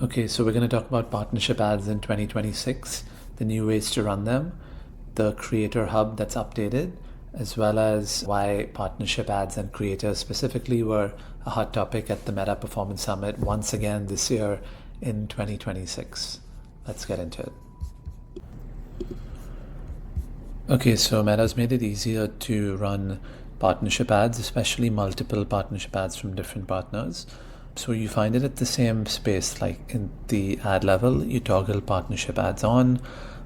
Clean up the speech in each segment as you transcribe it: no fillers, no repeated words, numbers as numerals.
Okay, so we're going to talk about partnership ads in 2026, the new ways to run them, the creator hub that's updated, as well as why partnership ads and creators specifically were a hot topic at the Meta Performance Summit once again this year in 2026. Let's get into it. Okay, so Meta's made it easier to run partnership ads, especially multiple partnership ads from different partners. So you find it at the same space, like in the ad level, you toggle partnership ads on,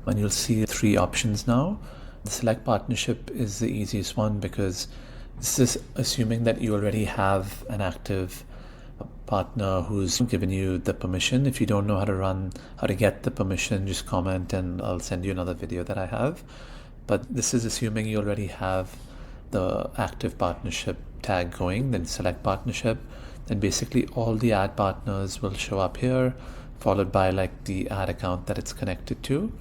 and you'll see three options now. The select partnership is the easiest one because this is assuming that you already have an active partner who's given you the permission. If you don't know how to get the permission, just comment and I'll send you another video that I have. But this is assuming you already have the active partnership tag going, then select partnership. Then basically all the ad partners will show up here, followed by like the ad account that it's connected to.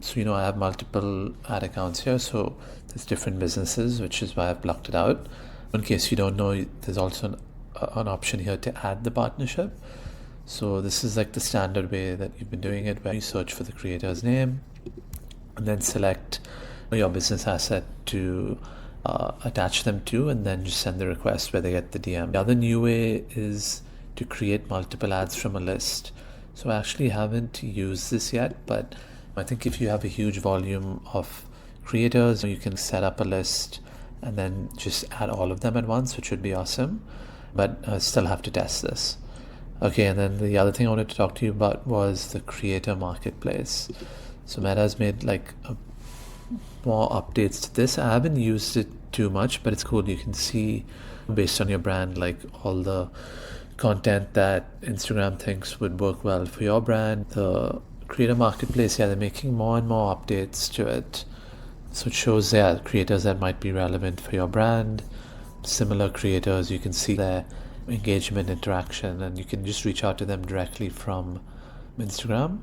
So, I have multiple ad accounts here. So there's different businesses, which is why I've blocked it out. In case you don't know, there's also an option here to add the partnership. So this is like the standard way that you've been doing it, where you search for the creator's name and then select your business asset to attach them to, and then just send the request where they get the DM. The other new way is to create multiple ads from a list. So I actually haven't used this yet, but I think if you have a huge volume of creators, you can set up a list and then just add all of them at once, which would be awesome. But I still have to test this. Okay, and then the other thing I wanted to talk to you about was the creator marketplace. So Meta has made like more updates to this. I haven't used it too much, but it's cool. You can see based on your brand, like all the content that Instagram thinks would work well for your brand. The creator marketplace, they're making more and more updates to it. So it shows creators that might be relevant for your brand, similar creators. You can see their engagement, interaction, and you can just reach out to them directly from Instagram,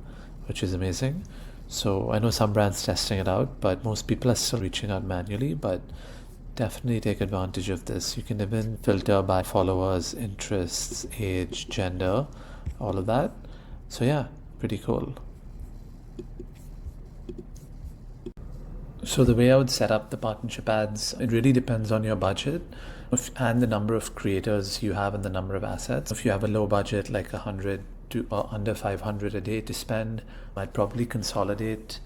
which is amazing. So I know some brands testing it out, but most people are still reaching out manually, but definitely take advantage of this. You can even filter by followers, interests, age, gender, all of that. So yeah, pretty cool. So the way I would set up the partnership ads, it really depends on your budget and the number of creators you have and the number of assets. If you have a low budget, like 100 to or under 500 a day to spend, I'd probably consolidate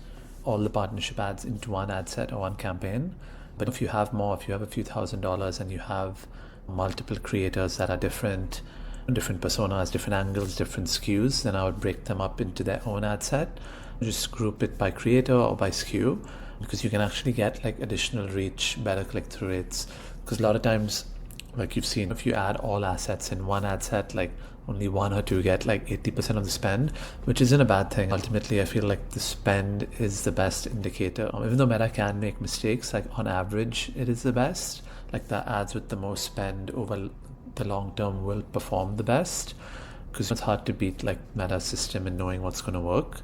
all the partnership ads into one ad set or one campaign. But if you have more, if you have a few $1,000s and you have multiple creators that are different personas, different angles, different SKUs, then I would break them up into their own ad set. Just group it by creator or by SKU, because you can actually get like additional reach, better click-through rates. Because a lot of times, like you've seen, if you add all assets in one ad set, like only one or two get like 80% of the spend, which isn't a bad thing. Ultimately, I feel like the spend is the best indicator. Even though Meta can make mistakes, like on average, it is the best. Like the ads with the most spend over the long term will perform the best, because it's hard to beat like Meta's system and knowing what's going to work.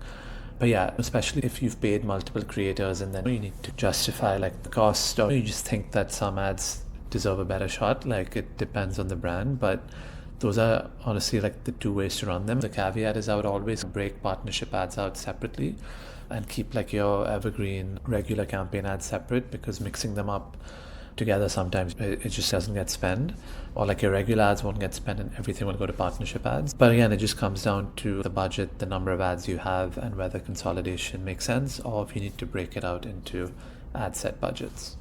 But yeah, especially if you've paid multiple creators and then you need to justify like the cost, or you just think that some ads deserve a better shot. Like it depends on the brand, but those are honestly like the two ways to run them. The caveat is I would always break partnership ads out separately and keep like your evergreen regular campaign ads separate, because mixing them up together sometimes it just doesn't get spent, or like your regular ads won't get spent and everything will go to partnership ads. But again, it just comes down to the budget, the number of ads you have, and whether consolidation makes sense or if you need to break it out into ad set budgets.